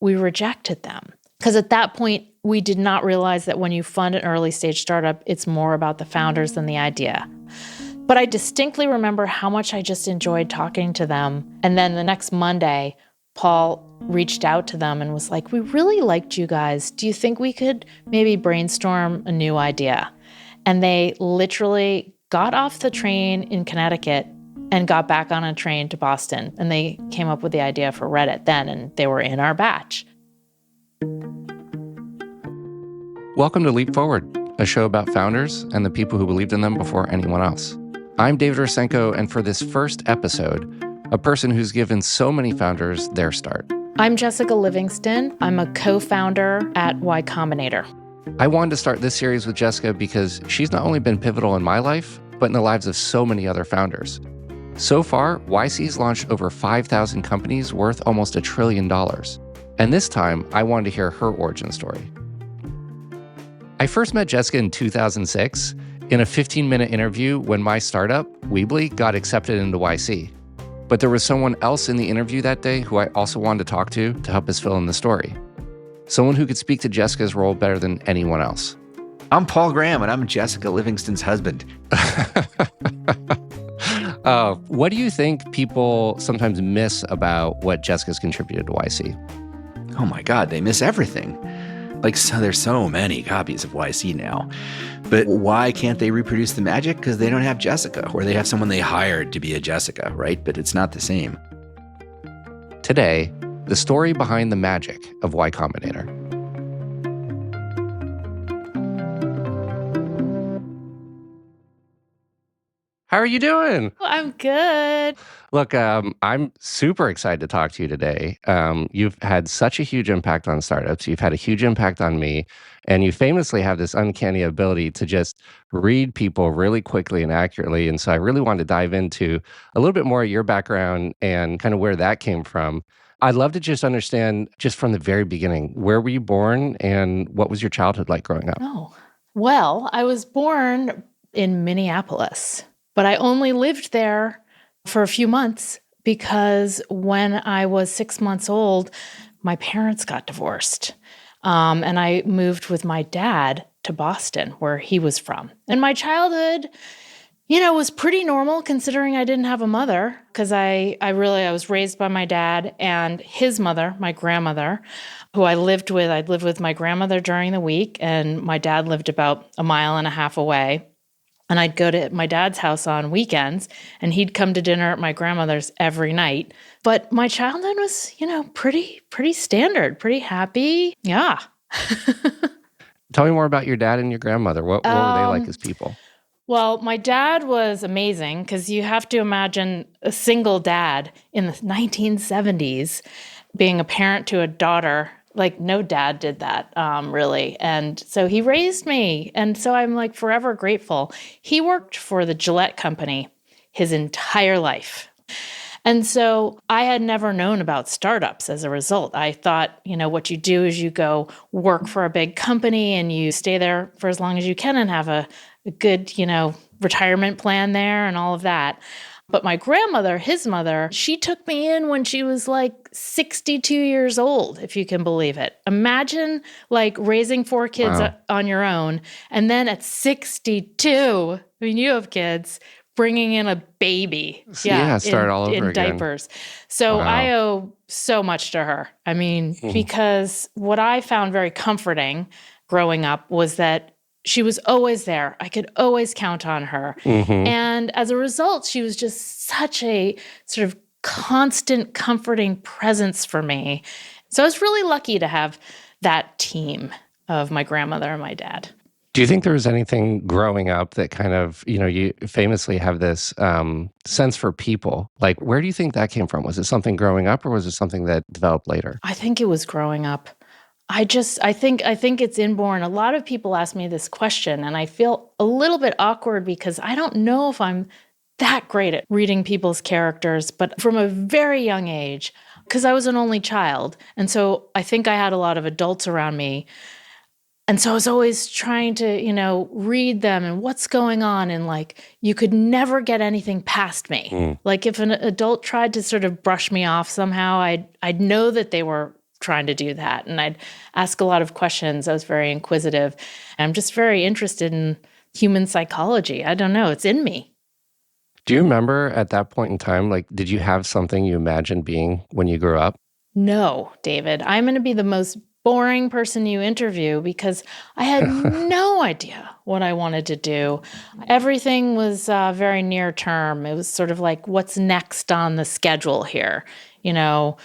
we rejected them. Because at that point, we did not realize that when you fund an early stage startup, it's more about the founders than the idea. But I distinctly remember how much I just enjoyed talking to them. And then the next Monday, Paul reached out to them and was like, we really liked you guys. Do you think we could maybe brainstorm a new idea? And they literally got off the train in Connecticut and got back on a train to Boston. And they came up with the idea for Reddit then, and they were in our batch. Welcome to Leap Forward, a show about founders and the people who believed in them before anyone else. I'm David Rosenko, and for this first episode, a person who's given so many founders their start. I'm Jessica Livingston. I'm a co-founder at Y Combinator. I wanted to start this series with Jessica because she's not only been pivotal in my life, but in the lives of so many other founders. So far, YC's launched over 5,000 companies worth almost $1 trillion. And this time, I wanted to hear her origin story. I first met Jessica in 2006 in a 15-minute interview when my startup, Weebly, got accepted into YC. But there was someone else in the interview that day who I also wanted to talk to help us fill in the story. Someone who could speak to Jessica's role better than anyone else. I'm Paul Graham, and I'm Jessica Livingston's husband. What do you think people sometimes miss about what Jessica's contributed to YC? Oh my God, they miss everything. There's so many copies of YC now. But why can't they reproduce the magic? Because they don't have Jessica, or they have someone they hired to be a Jessica, right? But it's not the same. Today, the story behind the magic of Y Combinator. How are you doing? I'm good. Look, I'm super excited to talk to you today. You've had such a huge impact on startups. You've had a huge impact on me. And you famously have this uncanny ability to just read people really quickly and accurately. And so I really wanted to dive into a little bit more of your background and kind of where that came from. I'd love to just understand, just from the very beginning, where were you born and what was your childhood like growing up? Oh, well, I was born in Minneapolis. But I only lived there for a few months because when I was 6 months old, my parents got divorced. And I moved with my dad to Boston, where he was from. And my childhood, was pretty normal considering I didn't have a mother, because I was raised by my dad and his mother, my grandmother, who I lived with. I'd live with my grandmother during the week, and my dad lived about a mile and a half away. And I'd go to my dad's house on weekends, and he'd come to dinner at my grandmother's every night. But my childhood was, pretty standard, pretty happy. Yeah. Tell me more about your dad and your grandmother. What were they like as people? Well, my dad was amazing because you have to imagine a single dad in the 1970s being a parent to a daughter. No dad did that, really. And so he raised me. And so I'm forever grateful. He worked for the Gillette company his entire life. And so I had never known about startups as a result. I thought, what you do is you go work for a big company and you stay there for as long as you can and have a good, retirement plan there and all of that. But my grandmother, his mother, she took me in when she was 62 years old, if you can believe it. Imagine raising 4 kids on your own. And then at 62, you have kids, bringing in a baby. Start all over in again. Diapers. So I owe so much to her. Because what I found very comforting growing up was that she was always there. I could always count on her. Mm-hmm. And as a result, she was just such a sort of constant, comforting presence for me. So I was really lucky to have that team of my grandmother and my dad. Do you think there was anything growing up that kind of, you famously have this sense for people? Where do you think that came from? Was it something growing up or was it something that developed later? I think it was growing up. I think it's inborn. A lot of people ask me this question, and I feel a little bit awkward because I don't know if I'm that great at reading people's characters. But from a very young age, because I was an only child, and so I think I had a lot of adults around me. And so I was always trying to, read them and what's going on. And you could never get anything past me. If an adult tried to sort of brush me off somehow, I'd know that they were trying to do that. And I'd ask a lot of questions. I was very inquisitive. And I'm just very interested in human psychology. I don't know. It's in me. Do you remember at that point in time, like, did you have something you imagined being when you grew up? No, David, I'm going to be the most boring person you interview because I had no idea what I wanted to do. Everything was very near term. It was sort of like, what's next on the schedule here? You know,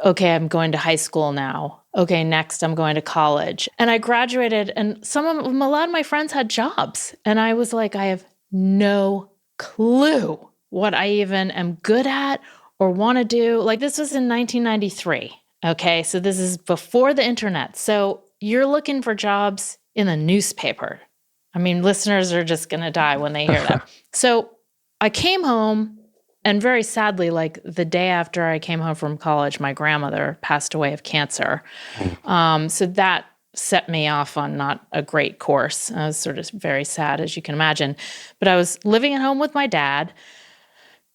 okay, I'm going to high school now. Okay, next I'm going to college. And I graduated, and a lot of my friends had jobs. And I was like, I have no clue what I even am good at or want to do. Like, this was in 1993. Okay, so this is before the internet. So you're looking for jobs in the newspaper. I mean, listeners are just going to die when they hear that. So I came home, and very sadly, like the day after I came home from college, my grandmother passed away of cancer. So that set me off on not a great course. I was sort of very sad, as you can imagine. But I was living at home with my dad,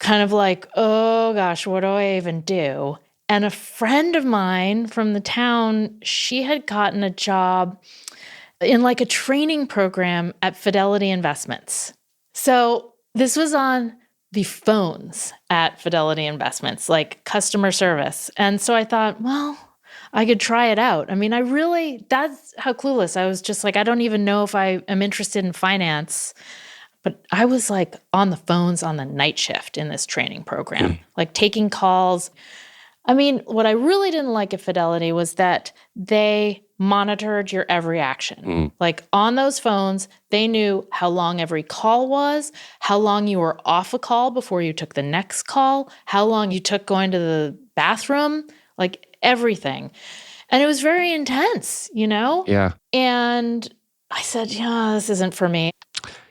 kind of like, oh gosh, what do I even do? And a friend of mine from the town, she had gotten a job in like a training program at Fidelity Investments. So this was on the phones at Fidelity Investments, like customer service. And so I thought, well, I could try it out. I mean, that's how clueless. I was just like, I don't even know if I am interested in finance. But I was like on the phones on the night shift in this training program, like taking calls. I mean, what I really didn't like at Fidelity was that they monitored your every action. Like on those phones, they knew how long every call was, how long you were off a call before you took the next call, how long you took going to the bathroom, like everything. And it was very intense, you know? Yeah. And I said, yeah, this isn't for me.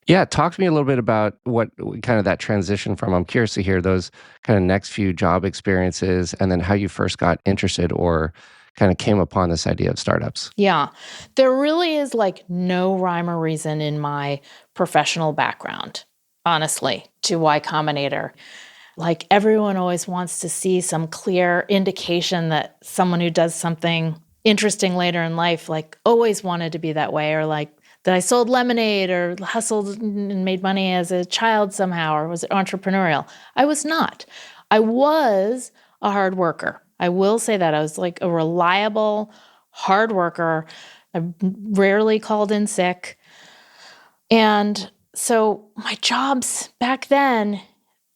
Yeah, talk to me a little bit about what kind of that transition from, I'm curious to hear those kind of next few job experiences and then how you first got interested or kind of came upon this idea of startups. Yeah, there really is like no rhyme or reason in my professional background, honestly, to Y Combinator. Like everyone always wants to see some clear indication that someone who does something interesting later in life, like always wanted to be that way, or like that I sold lemonade or hustled and made money as a child somehow, or was entrepreneurial. I was not. I was a hard worker. I will say that. I was like a reliable, hard worker. I rarely called in sick. And so my jobs back then,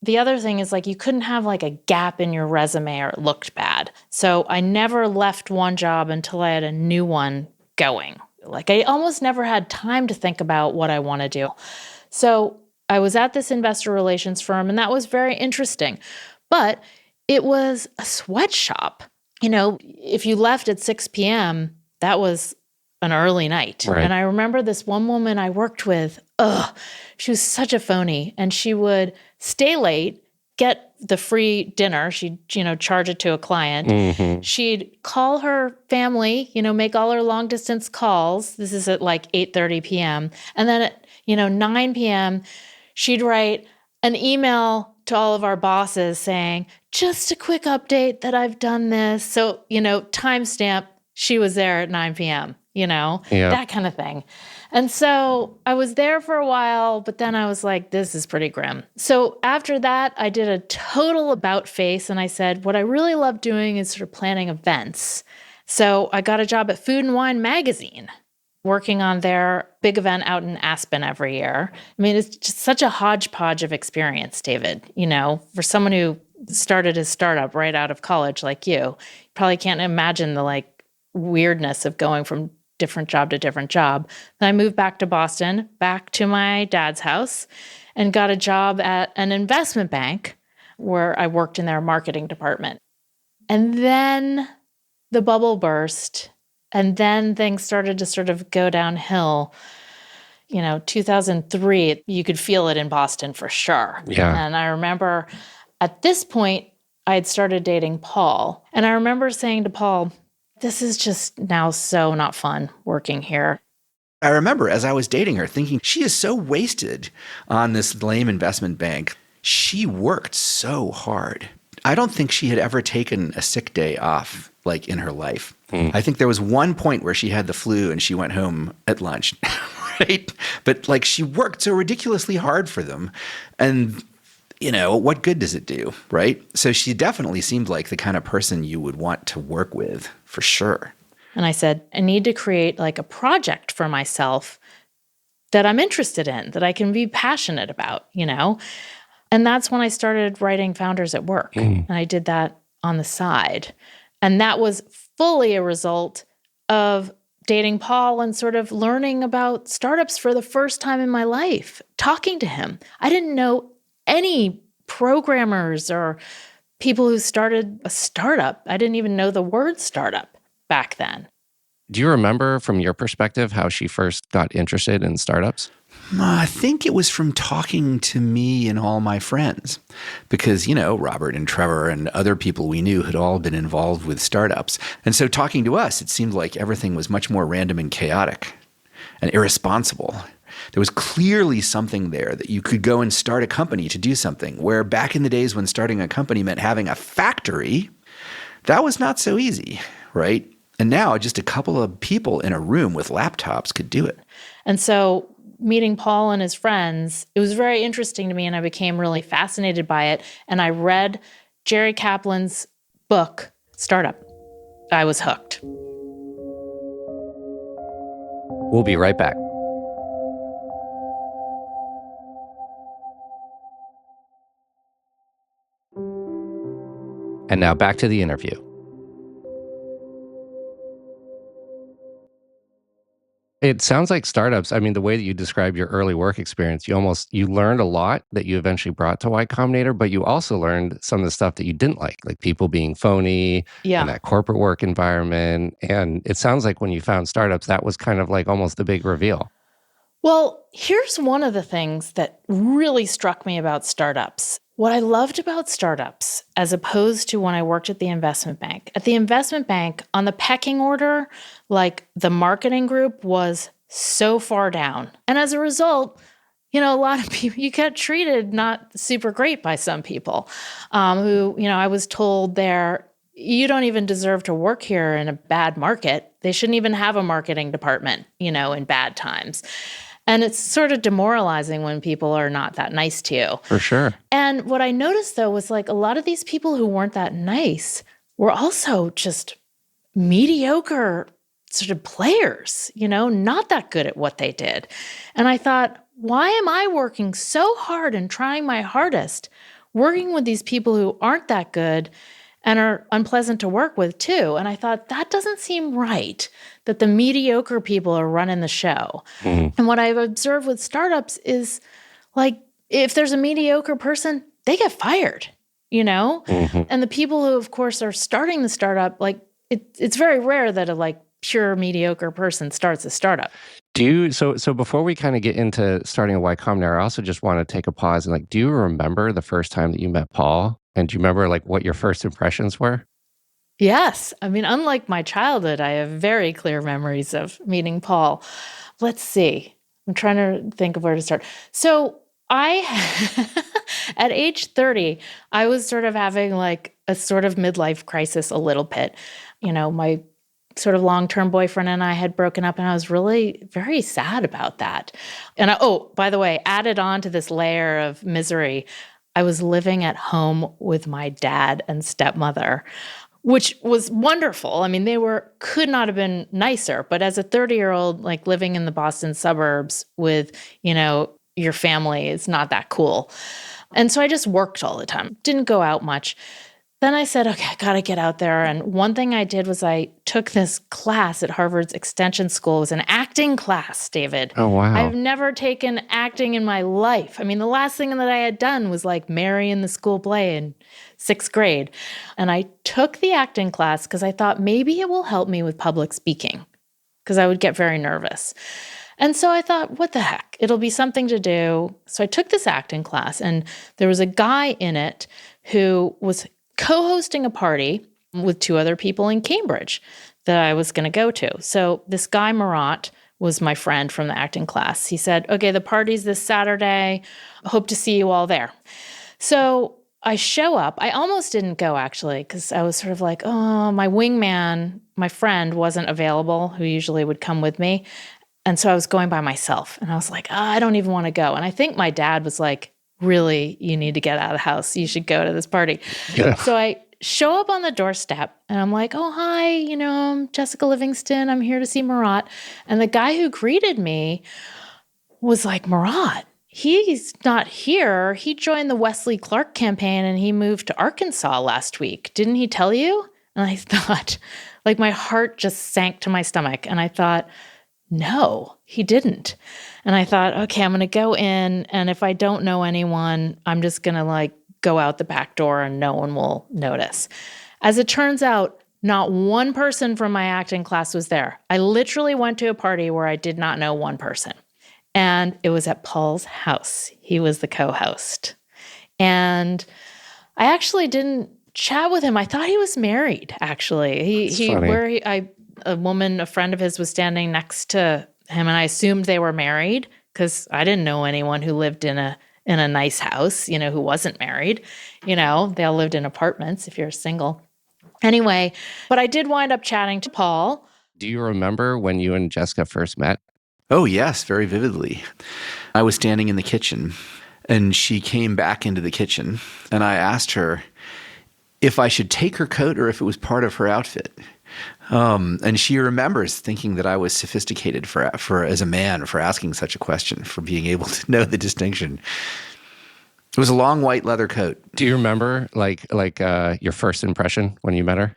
the other thing is like you couldn't have like a gap in your resume or it looked bad. So I never left one job until I had a new one going. Like I almost never had time to think about what I want to do. So I was at this investor relations firm, and that was very interesting. But it was a sweatshop. You know, if you left at 6 p.m., that was an early night. Right. And I remember this one woman I worked with, she was such a phony. And she would stay late, get the free dinner. She'd, charge it to a client. She'd call her family, make all her long distance calls. This is at like 8:30 p.m. And then at, 9 p.m., she'd write an email to all of our bosses saying, just a quick update that I've done this. So, timestamp, she was there at 9 p.m., that kind of thing. And so I was there for a while, but then I was like, this is pretty grim. So after that, I did a total about face, and I said, what I really love doing is sort of planning events. So I got a job at Food and Wine Magazine, working on their big event out in Aspen every year. I mean, it's just such a hodgepodge of experience, David. For someone who started his startup right out of college like you probably can't imagine the weirdness of going from different job to different job. Then I moved back to Boston, back to my dad's house, and got a job at an investment bank where I worked in their marketing department. And then the bubble burst, and then things started to sort of go downhill. 2003, you could feel it in Boston for sure. Yeah. And I remember at this point, I had started dating Paul. And I remember saying to Paul, this is just now so not fun working here. I remember as I was dating her thinking, she is so wasted on this lame investment bank. She worked so hard. I don't think she had ever taken a sick day off like in her life. I think there was one point where she had the flu and she went home at lunch, right? But like she worked so ridiculously hard for them. And, what good does it do, right? So she definitely seemed like the kind of person you would want to work with for sure. And I said, I need to create like a project for myself that I'm interested in, that I can be passionate about, And that's when I started writing Founders at Work. And I did that on the side. And that was fully a result of dating Paul and sort of learning about startups for the first time in my life, talking to him. I didn't know any programmers or people who started a startup. I didn't even know the word startup back then. Do you remember from your perspective how she first got interested in startups? I think it was from talking to me and all my friends because, Robert and Trevor and other people we knew had all been involved with startups. And so talking to us, it seemed like everything was much more random and chaotic and irresponsible. There was clearly something there that you could go and start a company to do something, where back in the days when starting a company meant having a factory, that was not so easy, right? And now just a couple of people in a room with laptops could do it. And so meeting Paul and his friends, it was very interesting to me, and I became really fascinated by it. And I read Jerry Kaplan's book, Startup. I was hooked. We'll be right back. And now back to the interview. It sounds like startups. I mean, the way that you describe your early work experience, you learned a lot that you eventually brought to Y Combinator, but you also learned some of the stuff that you didn't like people being phony and that corporate work environment. And it sounds like when you found startups, that was kind of like almost the big reveal. Well, here's one of the things that really struck me about startups. What I loved about startups, as opposed to when I worked at the investment bank. At the investment bank, on the pecking order, like the marketing group was so far down. And as a result, a lot of people, you get treated not super great by some people who, I was told you don't even deserve to work here in a bad market. They shouldn't even have a marketing department, in bad times. And it's sort of demoralizing when people are not that nice to you. For sure. And what I noticed, though, was like a lot of these people who weren't that nice were also just mediocre sort of players, not that good at what they did. And I thought, why am I working so hard and trying my hardest, working with these people who aren't that good and are unpleasant to work with too? And I thought, that doesn't seem right, that the mediocre people are running the show. And what I've observed with startups is, like, if there's a mediocre person, they get fired, And the people who, of course, are starting the startup, like, it's very rare that a pure mediocre person starts a startup. So before we kind of get into starting a Y Combinator, I also just want to take a pause and do you remember the first time that you met Paul? And do you remember what your first impressions were? Yes. I mean, unlike my childhood, I have very clear memories of meeting Paul. Let's see. I'm trying to think of where to start. So at age 30, I was sort of having a sort of midlife crisis a little bit. My sort of long-term boyfriend and I had broken up, and I was really very sad about that. And by the way, added on to this layer of misery, I was living at home with my dad and stepmother, which was wonderful. I mean, could not have been nicer. But as a 30-year-old, living in the Boston suburbs with, your family is not that cool. And so I just worked all the time, didn't go out much. Then I said, okay, I got to get out there. And one thing I did was I took this class at Harvard's Extension School. It was an acting class, David. Oh, wow. I've never taken acting in my life. I mean, the last thing that I had done was Mary in the school play in 6th grade. And I took the acting class because I thought maybe it will help me with public speaking, because I would get very nervous. And so I thought, what the heck? It'll be something to do. So I took this acting class, and there was a guy in it who was co-hosting a party with 2 other people in Cambridge that I was going to go to. So this guy, Marat, was my friend from the acting class. He said, okay, the party's this Saturday. Hope to see you all there. So I show up. I almost didn't go actually, because I was sort of like, oh, my wingman, my friend wasn't available, who usually would come with me. And so I was going by myself. And I was like, oh, I don't even want to go. And I think my dad was like, really, you need to get out of the house. You should go to this party. Yeah. So I show up on the doorstep and I'm like, oh, hi, I'm Jessica Livingston. I'm here to see Marat. And the guy who greeted me was like, Marat, he's not here. He joined the Wesley Clark campaign and he moved to Arkansas last week. Didn't he tell you? And I thought, like, my heart just sank to my stomach. And I thought, no, he didn't. And I thought, okay, I'm going to go in. And if I don't know anyone, I'm just going to like go out the back door and no one will notice. As it turns out, not one person from my acting class was there. I literally went to a party where I did not know one person. And it was at Paul's house. He was the co-host. And I actually didn't chat with him. I thought he was married, actually. A friend of his was standing next to him, and I assumed they were married because I didn't know anyone who lived in a nice house, who wasn't married. They all lived in apartments if you're single. Anyway, but I did wind up chatting to Paul. Do you remember when you and Jessica first met? Oh, yes, very vividly. I was standing in the kitchen, and she came back into the kitchen, and I asked her if I should take her coat or if it was part of her outfit. And she remembers thinking that I was sophisticated for as a man for asking such a question, for being able to know the distinction. It was a long white leather coat. Do you remember like your first impression when you met her?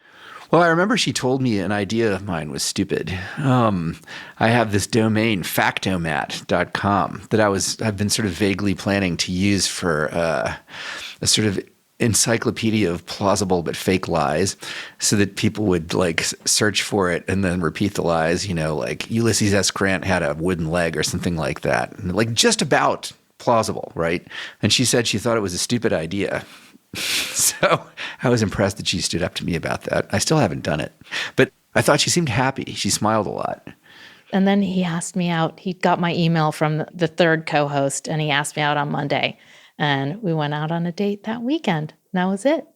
Well, I remember she told me an idea of mine was stupid. I have this domain, factomat.com, that I've been sort of vaguely planning to use for a sort of encyclopedia of plausible but fake lies, so that people would like search for it and then repeat the lies, like Ulysses S. Grant had a wooden leg or something like that. And like just about plausible, right? And she said she thought it was a stupid idea. So I was impressed that she stood up to me about that. I still haven't done it, but I thought she seemed happy. She smiled a lot. And then he asked me out. He got my email from the third co-host and he asked me out on Monday. And we went out on a date that weekend. And that was it.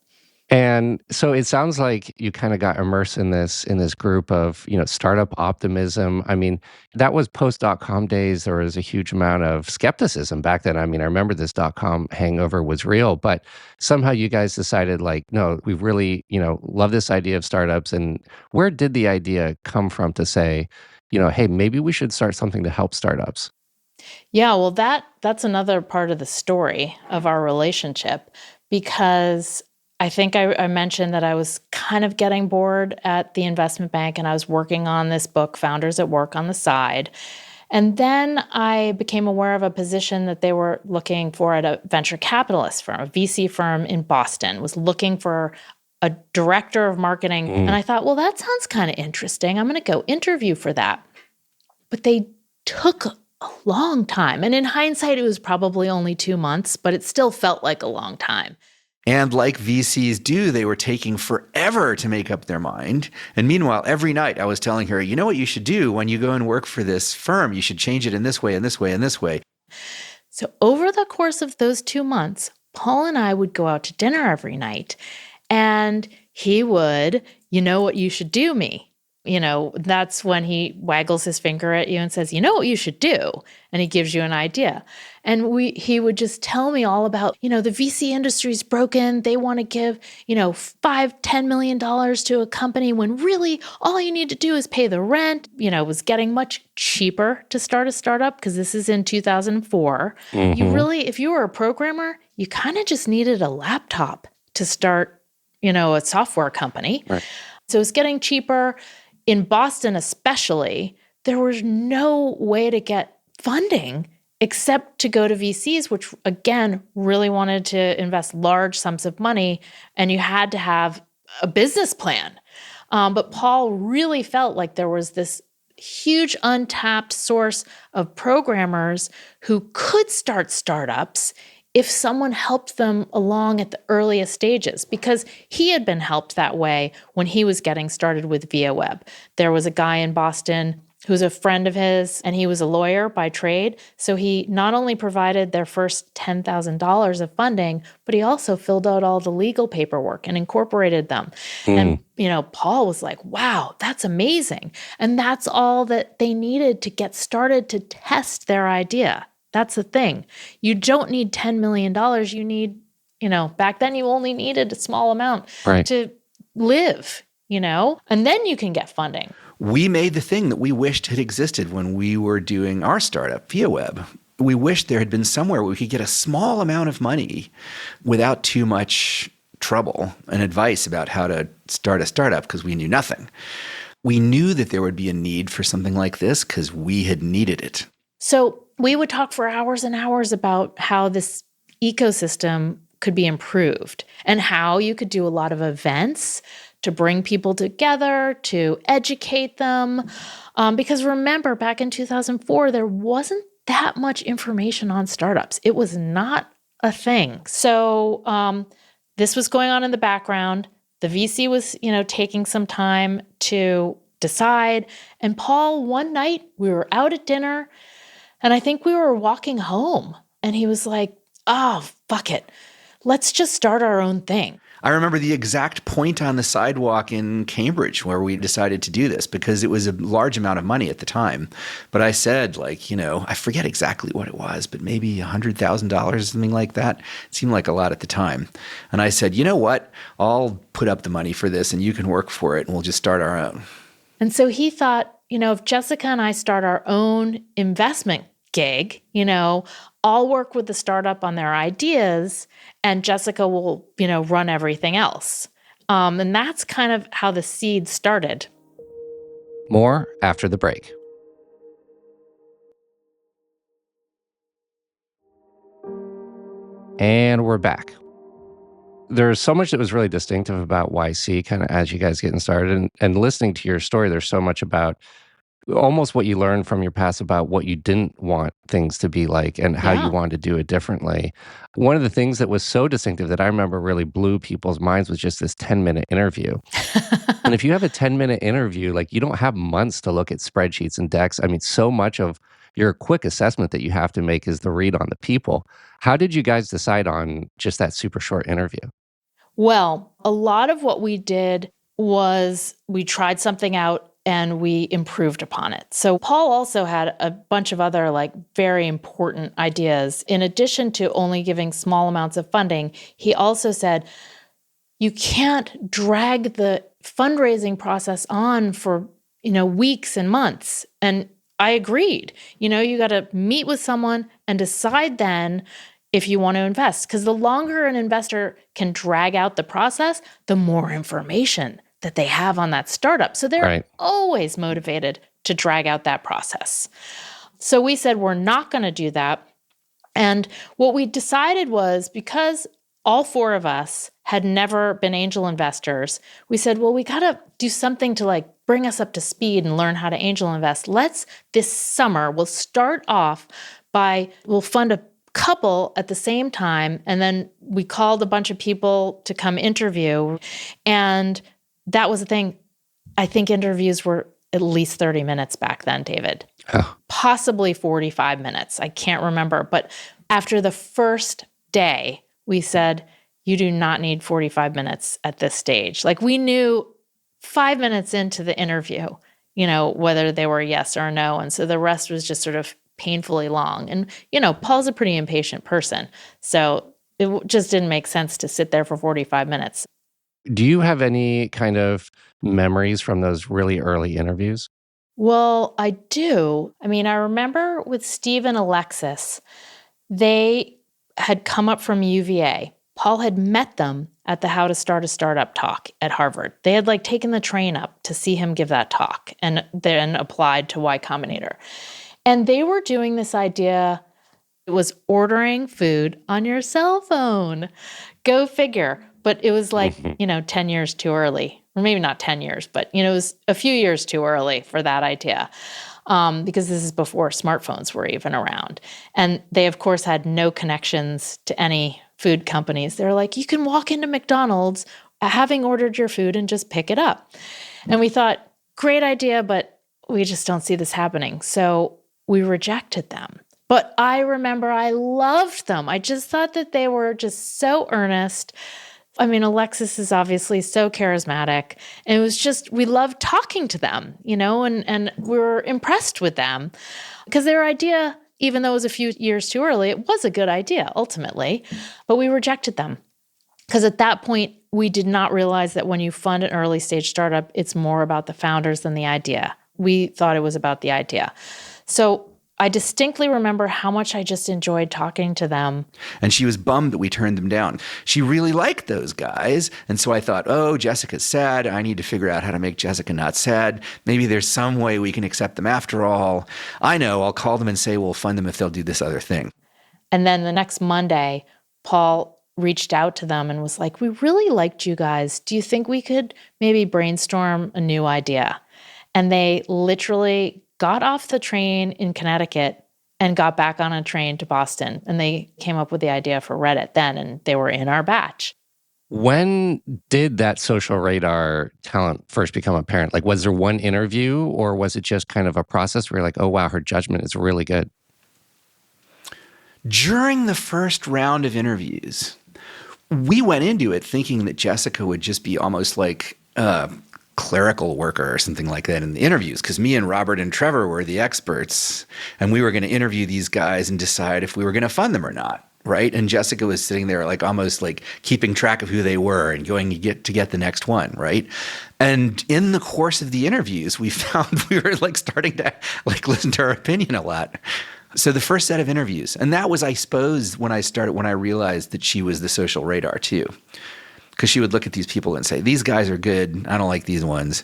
And so it sounds like you kind of got immersed in this group of, startup optimism. I mean, that was post.com days. There was a huge amount of skepticism back then. I mean, I remember this .com hangover was real, but somehow you guys decided like, no, we really, love this idea of startups. And where did the idea come from to say, hey, maybe we should start something to help startups? Yeah, well, that's another part of the story of our relationship, because I think I mentioned that I was kind of getting bored at the investment bank and I was working on this book, Founders at Work, on the side. And then I became aware of a position that they were looking for at a venture capitalist firm, a VC firm in Boston, was looking for a director of marketing. And I thought, well, that sounds kind of interesting. I'm going to go interview for that. But they took a long time. And in hindsight, it was probably only 2 months, but it still felt like a long time. And like VCs do, they were taking forever to make up their mind. And meanwhile, every night I was telling her, you know what you should do when you go and work for this firm? You should change it in this way, and this way, and this way. So over the course of those 2 months, Paul and I would go out to dinner every night. And he would, you know what you should do me. That's when he waggles his finger at you and says, you know what you should do? And he gives you an idea. And he would just tell me all about, the VC industry is broken. They want to give, $5-10 million to a company when really all you need to do is pay the rent. It was getting much cheaper to start a startup because this is in 2004. You really, if you were a programmer, you kind of just needed a laptop to start, a software company. Right. So it's getting cheaper. In Boston especially, there was no way to get funding except to go to VCs, which again, really wanted to invest large sums of money, and you had to have a business plan. But Paul really felt like there was this huge untapped source of programmers who could start startups if someone helped them along at the earliest stages, because he had been helped that way when he was getting started with ViaWeb. There was a guy in Boston who's a friend of his, and he was a lawyer by trade. So he not only provided their first $10,000 of funding, but he also filled out all the legal paperwork and incorporated them. And, Paul was like, wow, that's amazing. And that's all that they needed to get started to test their idea. That's the thing. You don't need $10 million. You need, back then you only needed a small amount to live, and then you can get funding. We made the thing that we wished had existed when we were doing our startup, ViaWeb. We wished there had been somewhere where we could get a small amount of money without too much trouble and advice about how to start a startup because we knew nothing. We knew that there would be a need for something like this because we had needed it. So we would talk for hours and hours about how this ecosystem could be improved and how you could do a lot of events to bring people together, to educate them. Because remember, back in 2004, there wasn't that much information on startups. It was not a thing. So this was going on in the background. The VC was, taking some time to decide. And Paul, one night, we were out at dinner, and I think we were walking home. And he was like, oh, fuck it. Let's just start our own thing. I remember the exact point on the sidewalk in Cambridge where we decided to do this because it was a large amount of money at the time. But I said, I forget exactly what it was, but maybe $100,000 or something like that. It seemed like a lot at the time. And I said, you know what? I'll put up the money for this and you can work for it and we'll just start our own. And so he thought, if Jessica and I start our own investment gig, I'll work with the startup on their ideas and Jessica will, run everything else. And that's kind of how the seed started. More after the break. And we're back. There's so much that was really distinctive about YC kind of as you guys getting started. And listening to your story, there's so much about almost what you learned from your past about what you didn't want things to be like and how you wanted to do it differently. One of the things that was so distinctive that I remember really blew people's minds was just this 10-minute interview. And if you have a 10-minute interview, you don't have months to look at spreadsheets and decks. I mean, so much of your quick assessment that you have to make is the read on the people. How did you guys decide on just that super short interview? Well, a lot of what we did was we tried something out and we improved upon it. So Paul also had a bunch of other very important ideas. In addition to only giving small amounts of funding, he also said, you can't drag the fundraising process on for, weeks and months. And I agreed. You got to meet with someone and decide then if you want to invest. Because the longer an investor can drag out the process, the more information that they have on that startup. So they're always motivated to drag out that process. So we said, we're not going to do that. And what we decided was, because all four of us had never been angel investors, we said, well, we got to do something to bring us up to speed and learn how to angel invest. This summer, we'll start off we'll fund a couple at the same time. And then we called a bunch of people to come interview. And that was the thing. I think interviews were at least 30 minutes back then, David. Oh. Possibly 45 minutes. I can't remember. But after the first day, we said, you do not need 45 minutes at this stage. We knew 5 minutes into the interview, whether they were a yes or a no. And so the rest was just sort of painfully long. And, Paul's a pretty impatient person. So it just didn't make sense to sit there for 45 minutes. Do you have any kind of memories from those really early interviews? Well, I do. I mean, I remember with Steve and Alexis, they had come up from UVA. Paul had met them at the How to Start a Startup talk at Harvard. They had taken the train up to see him give that talk and then applied to Y Combinator. And they were doing this idea, it was ordering food on your cell phone. Go figure. But it was 10 years too early, or maybe not 10 years, but, it was a few years too early for that idea. Because this is before smartphones were even around. And they, of course, had no connections to any food companies. They're like, you can walk into McDonald's having ordered your food and just pick it up. And we thought, great idea, but we just don't see this happening. So we rejected them. But I remember I loved them. I just thought that they were just so earnest. I mean, Alexis is obviously so charismatic. And it was just, we loved talking to them, and we were impressed with them because their idea, even though it was a few years too early, it was a good idea ultimately, but we rejected them. Because at that point, we did not realize that when you fund an early stage startup, it's more about the founders than the idea. We thought it was about the idea. So I distinctly remember how much I just enjoyed talking to them. And she was bummed that we turned them down. She really liked those guys. And so I thought, oh, Jessica's sad. I need to figure out how to make Jessica not sad. Maybe there's some way we can accept them after all. I know, I'll call them and say we'll fund them if they'll do this other thing. And then the next Monday, Paul reached out to them and was like, we really liked you guys. Do you think we could maybe brainstorm a new idea? And they literally got off the train in Connecticut and got back on a train to Boston. And they came up with the idea for Reddit then, and they were in our batch. When did that social radar talent first become apparent? Like, was there one interview, or was it just kind of a process where you're like, oh, wow, her judgment is really good? During the first round of interviews, we went into it thinking that Jessica would just be almost like a clerical worker or something like that in the interviews, because me and Robert and Trevor were the experts, and we were going to interview these guys and decide if we were going to fund them or not, right? And Jessica was sitting there like almost like keeping track of who they were and going to get the next one, right? And in the course of the interviews, we found we were like starting to like listen to her opinion a lot. So the first set of interviews, and that was, I suppose, when I realized that she was the social radar too. Because she would look at these people and say, these guys are good. I don't like these ones,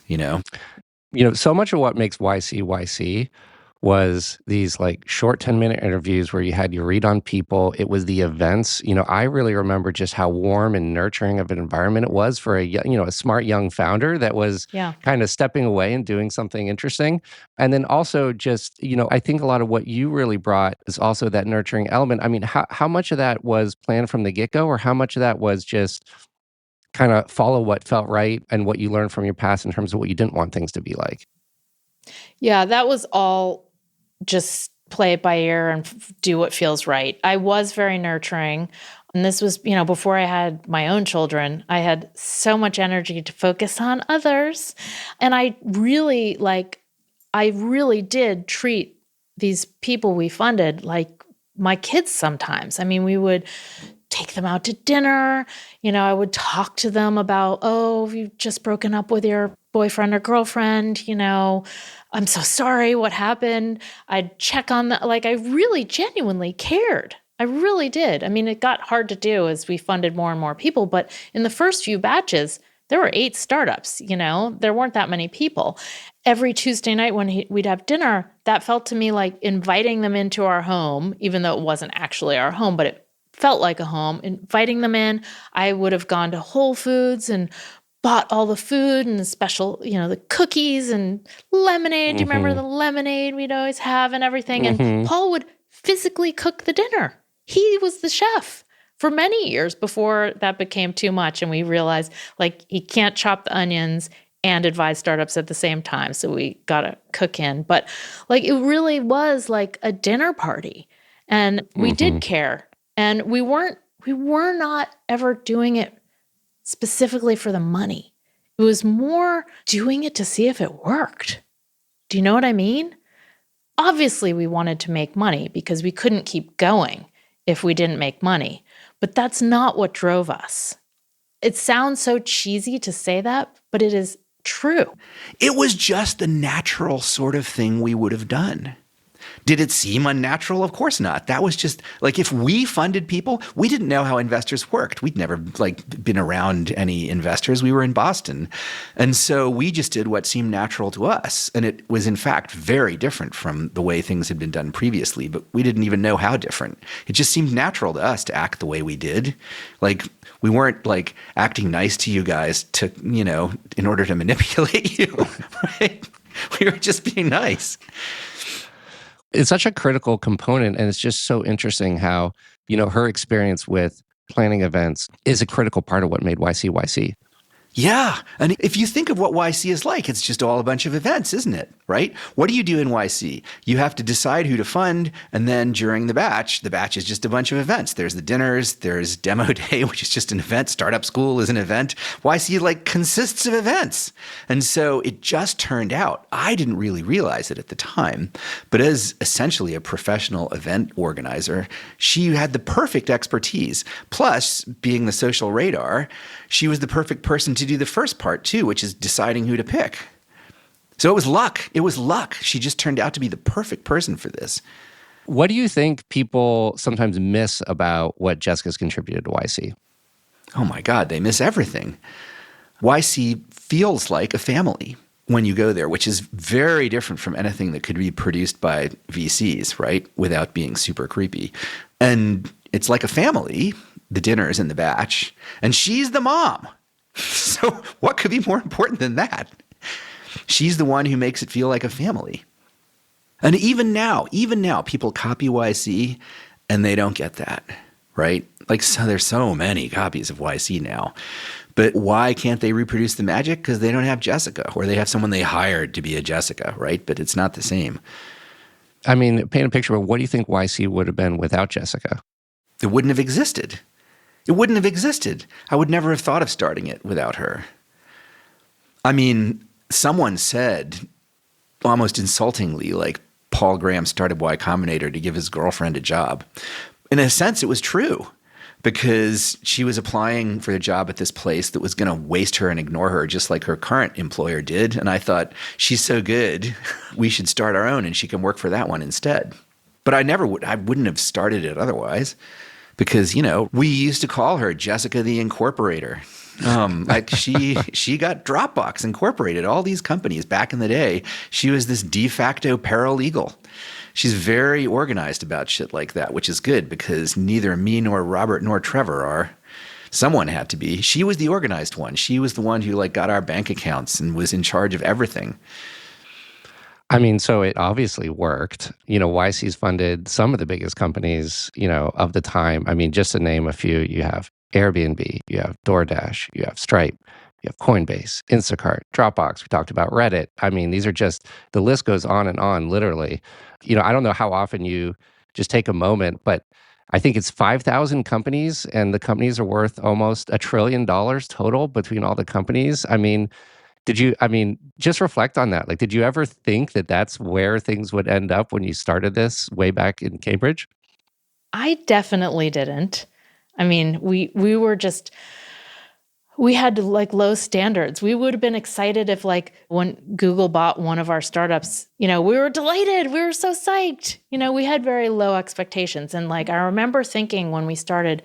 So much of what makes YC was these like short 10-minute interviews where you had your read on people. It was the events. I really remember just how warm and nurturing of an environment it was for a smart young founder that was kind of stepping away and doing something interesting. And then also just, I think a lot of what you really brought is also that nurturing element. I mean, how much of that was planned from the get-go, or how much of that was just kind of follow what felt right and what you learned from your past in terms of what you didn't want things to be like? Yeah, that was all just play it by ear and do what feels right. I was very nurturing. And this was, before I had my own children, I had so much energy to focus on others. And I really did treat these people we funded like my kids sometimes. I mean, we would take them out to dinner. I would talk to them about, oh, you've just broken up with your boyfriend or girlfriend, I'm so sorry, what happened? I'd check on that. Like, I really genuinely cared. I really did. I mean, it got hard to do as we funded more and more people, but in the first few batches, there were 8 startups, there weren't that many people. Every Tuesday night when we'd have dinner, that felt to me like inviting them into our home, even though it wasn't actually our home, but it felt like a home, inviting them in. I would have gone to Whole Foods and bought all the food and the special, the cookies and lemonade. Do you remember the lemonade we'd always have and everything? And Paul would physically cook the dinner. He was the chef for many years before that became too much. And we realized like he can't chop the onions and advise startups at the same time. So we got to cook in. But like it really was like a dinner party. And we did care. And we were not ever doing it specifically for the money. It was more doing it to see if it worked. Do you know what I mean? Obviously, we wanted to make money because we couldn't keep going if we didn't make money. But that's not what drove us. It sounds so cheesy to say that, but it is true. It was just the natural sort of thing we would have done. Did it seem unnatural? Of course not. That was just like if we funded people, we didn't know how investors worked. We'd never been around any investors. We were in Boston. And so we just did what seemed natural to us. And it was in fact very different from the way things had been done previously, but we didn't even know how different. It just seemed natural to us to act the way we did. Like we weren't like acting nice to you guys to, in order to manipulate you, right? We were just being nice. It's such a critical component, and it's just so interesting how, her experience with planning events is a critical part of what made YC YC. Yeah. And if you think of what YC is like, it's just all a bunch of events, isn't it? Right? What do you do in YC? You have to decide who to fund. And then during the batch is just a bunch of events. There's the dinners, there's demo day, which is just an event. Startup school is an event. YC like consists of events. And so it just turned out, I didn't really realize it at the time, but as essentially a professional event organizer, she had the perfect expertise. Plus, being the social radar, she was the perfect person to do the first part too, which is deciding who to pick. So it was luck. It was luck. She just turned out to be the perfect person for this. What do you think people sometimes miss about what Jessica's contributed to YC? Oh my God, they miss everything. YC feels like a family when you go there, which is very different from anything that could be produced by VCs, right? Without being super creepy. And it's like a family, the dinners and the batch, and she's the mom. So what could be more important than that? She's the one who makes it feel like a family. And even now, people copy YC and they don't get that, right? Like, so there's so many copies of YC now. But why can't they reproduce the magic? Because they don't have Jessica, or they have someone they hired to be a Jessica, right? But it's not the same. I mean, paint a picture of what do you think YC would have been without Jessica? It wouldn't have existed. It wouldn't have existed. I would never have thought of starting it without her. I mean, someone said, almost insultingly, like Paul Graham started Y Combinator to give his girlfriend a job. In a sense, it was true, because she was applying for a job at this place that was going to waste her and ignore her, just like her current employer did. And I thought, she's so good, we should start our own and she can work for that one instead. But I wouldn't have started it otherwise. Because, we used to call her Jessica the Incorporator. Like she got Dropbox incorporated, all these companies back in the day. She was this de facto paralegal. She's very organized about shit like that, which is good because neither me nor Robert nor Trevor are. Someone had to be. She was the organized one. She was the one who got our bank accounts and was in charge of everything. I mean, so it obviously worked. YC's funded some of the biggest companies, of the time. I mean, just to name a few, you have Airbnb, you have DoorDash, you have Stripe, you have Coinbase, Instacart, Dropbox. We talked about Reddit. I mean, these are just, the list goes on and on, literally. I don't know how often you just take a moment, but I think it's 5,000 companies and the companies are worth almost $1 trillion total between all the companies. I mean, just reflect on that. Like, did you ever think that that's where things would end up when you started this way back in Cambridge? I definitely didn't. I mean, we had low standards. We would have been excited if when Google bought one of our startups, we were delighted. We were so psyched. We had very low expectations. And I remember thinking when we started,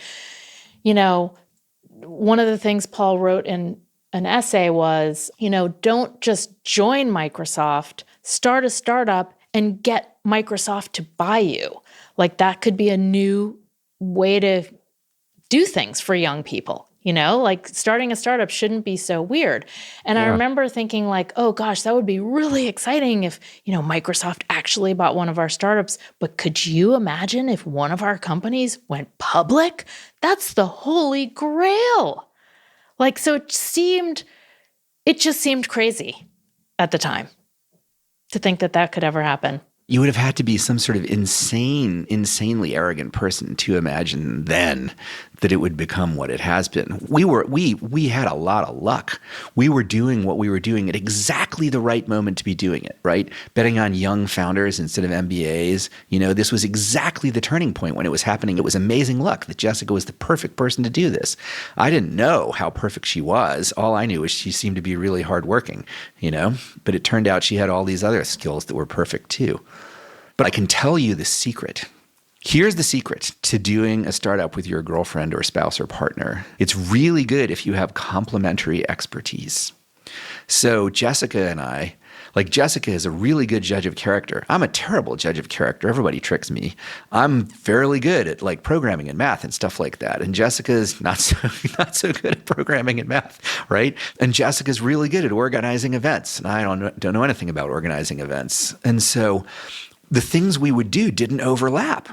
one of the things Paul wrote in an essay was, don't just join Microsoft, start a startup and get Microsoft to buy you. That could be a new way to do things for young people. Starting a startup shouldn't be so weird. And I remember thinking oh gosh, that would be really exciting if, Microsoft actually bought one of our startups. But could you imagine if one of our companies went public? That's the holy grail. So it just seemed crazy at the time to think that could ever happen. You would have had to be some sort of insanely arrogant person to imagine then that it would become what it has been. We had a lot of luck. We were doing what we were doing at exactly the right moment to be doing it, right? Betting on young founders instead of MBAs. This was exactly the turning point when it was happening. It was amazing luck that Jessica was the perfect person to do this. I didn't know how perfect she was. All I knew was she seemed to be really hardworking, but it turned out she had all these other skills that were perfect too. But I can tell you the secret. Here's the secret to doing a startup with your girlfriend or spouse or partner. It's really good if you have complementary expertise. So Jessica and I, Jessica is a really good judge of character. I'm a terrible judge of character. Everybody tricks me. I'm fairly good at programming and math and stuff like that. And Jessica's not so good at programming and math, right? And Jessica's really good at organizing events. And I don't know anything about organizing events. And so the things we would do didn't overlap.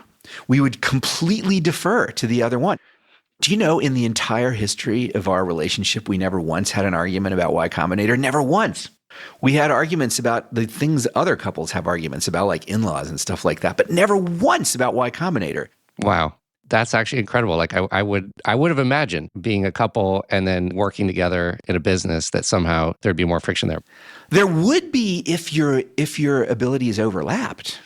We would completely defer to the other one. Do you know in the entire history of our relationship, we never once had an argument about Y Combinator? Never once. We had arguments about the things other couples have arguments about, like in-laws and stuff like that, but never once about Y Combinator. Wow. That's actually incredible. Like I would have imagined being a couple and then working together in a business that somehow there'd be more friction there. There would be if your abilities overlapped.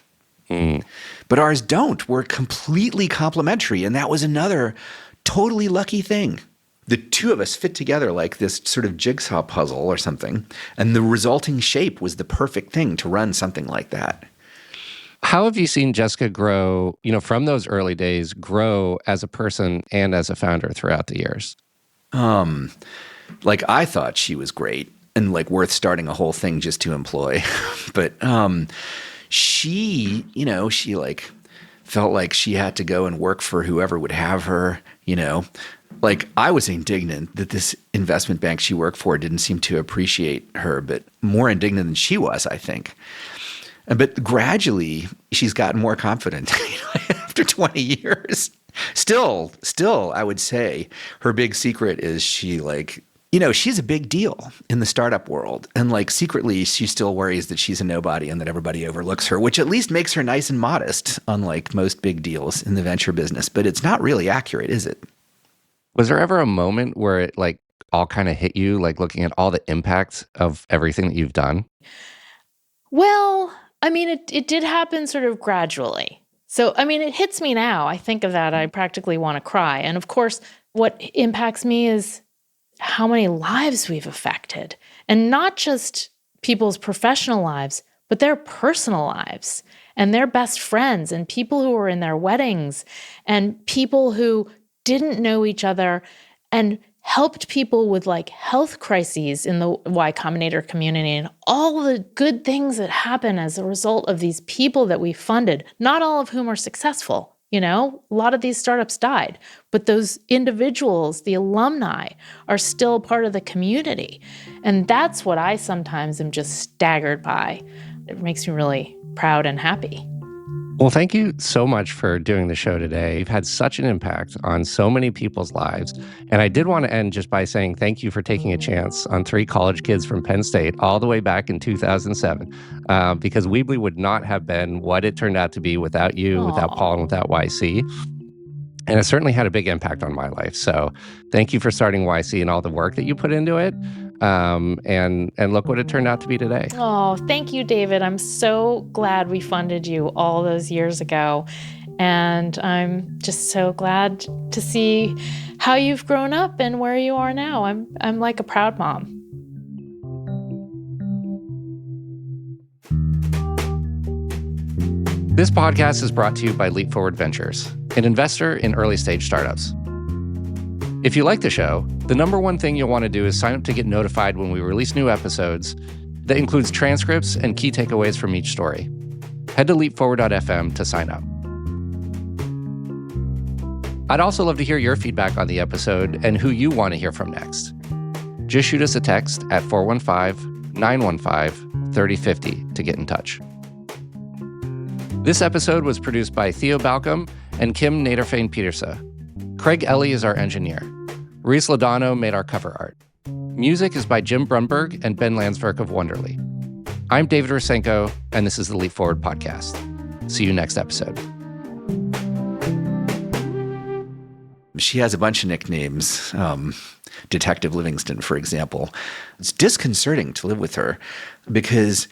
But ours don't. We're completely complementary. And that was another totally lucky thing. The two of us fit together like this sort of jigsaw puzzle or something. And the resulting shape was the perfect thing to run something like that. How have you seen Jessica grow, from those early days, grow as a person and as a founder throughout the years? Like I thought she was great and like worth starting a whole thing just to employ. But she like felt like she had to go and work for whoever would have her, Like I was indignant that this investment bank she worked for didn't seem to appreciate her, but more indignant than she was, I think. But gradually, she's gotten more confident after 20 years. Still, I would say her big secret is she's a big deal in the startup world. And like secretly, she still worries that she's a nobody and that everybody overlooks her, which at least makes her nice and modest, unlike most big deals in the venture business. But it's not really accurate, is it? Was there ever a moment where it like all kind of hit you, like looking at all the impact of everything that you've done? Well, I mean, it did happen sort of gradually. So, I mean, it hits me now. I think of that, I practically want to cry. And of course, what impacts me is how many lives we've affected. And not just people's professional lives, but their personal lives and their best friends and people who were in their weddings and people who didn't know each other and helped people with like health crises in the Y Combinator community and all the good things that happen as a result of these people that we funded, not all of whom are successful. A lot of these startups died, but those individuals, the alumni, are still part of the community. And that's what I sometimes am just staggered by. It makes me really proud and happy. Well, thank you so much for doing the show today. You've had such an impact on so many people's lives. And I did want to end just by saying thank you for taking a chance on 3 college kids from Penn State all the way back in 2007, because Weebly would not have been what it turned out to be without you, without Paul, and without YC. And it certainly had a big impact on my life. So thank you for starting YC and all the work that you put into it. And look what it turned out to be today. Oh, thank you, David. I'm so glad we funded you all those years ago. And I'm just so glad to see how you've grown up and where you are now. I'm like a proud mom. This podcast is brought to you by Leap Forward Ventures, an investor in early stage startups. If you like the show, the number one thing you'll want to do is sign up to get notified when we release new episodes that includes transcripts and key takeaways from each story. Head to leapforward.fm to sign up. I'd also love to hear your feedback on the episode and who you want to hear from next. Just shoot us a text at 415-915-3050 to get in touch. This episode was produced by Theo Balcom and Kim Naderfane-Petersa. Craig Ellie is our engineer. Reese Lodano made our cover art. Music is by Jim Brunberg and Ben Landsverk of Wonderly. I'm David Rosenko, and this is the Leap Forward podcast. See you next episode. She has a bunch of nicknames. Detective Livingston, for example. It's disconcerting to live with her because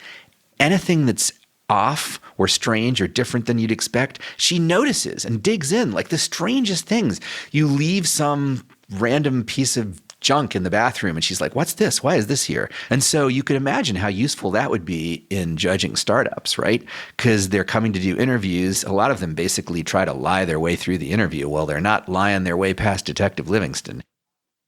anything that's off or strange or different than you'd expect, she notices and digs in, like the strangest things. You leave some random piece of junk in the bathroom and she's like, what's this? Why is this here? And so you could imagine how useful that would be in judging startups, right? Because they're coming to do interviews. A lot of them basically try to lie their way through the interview. Well, they're not lying their way past Detective Livingston.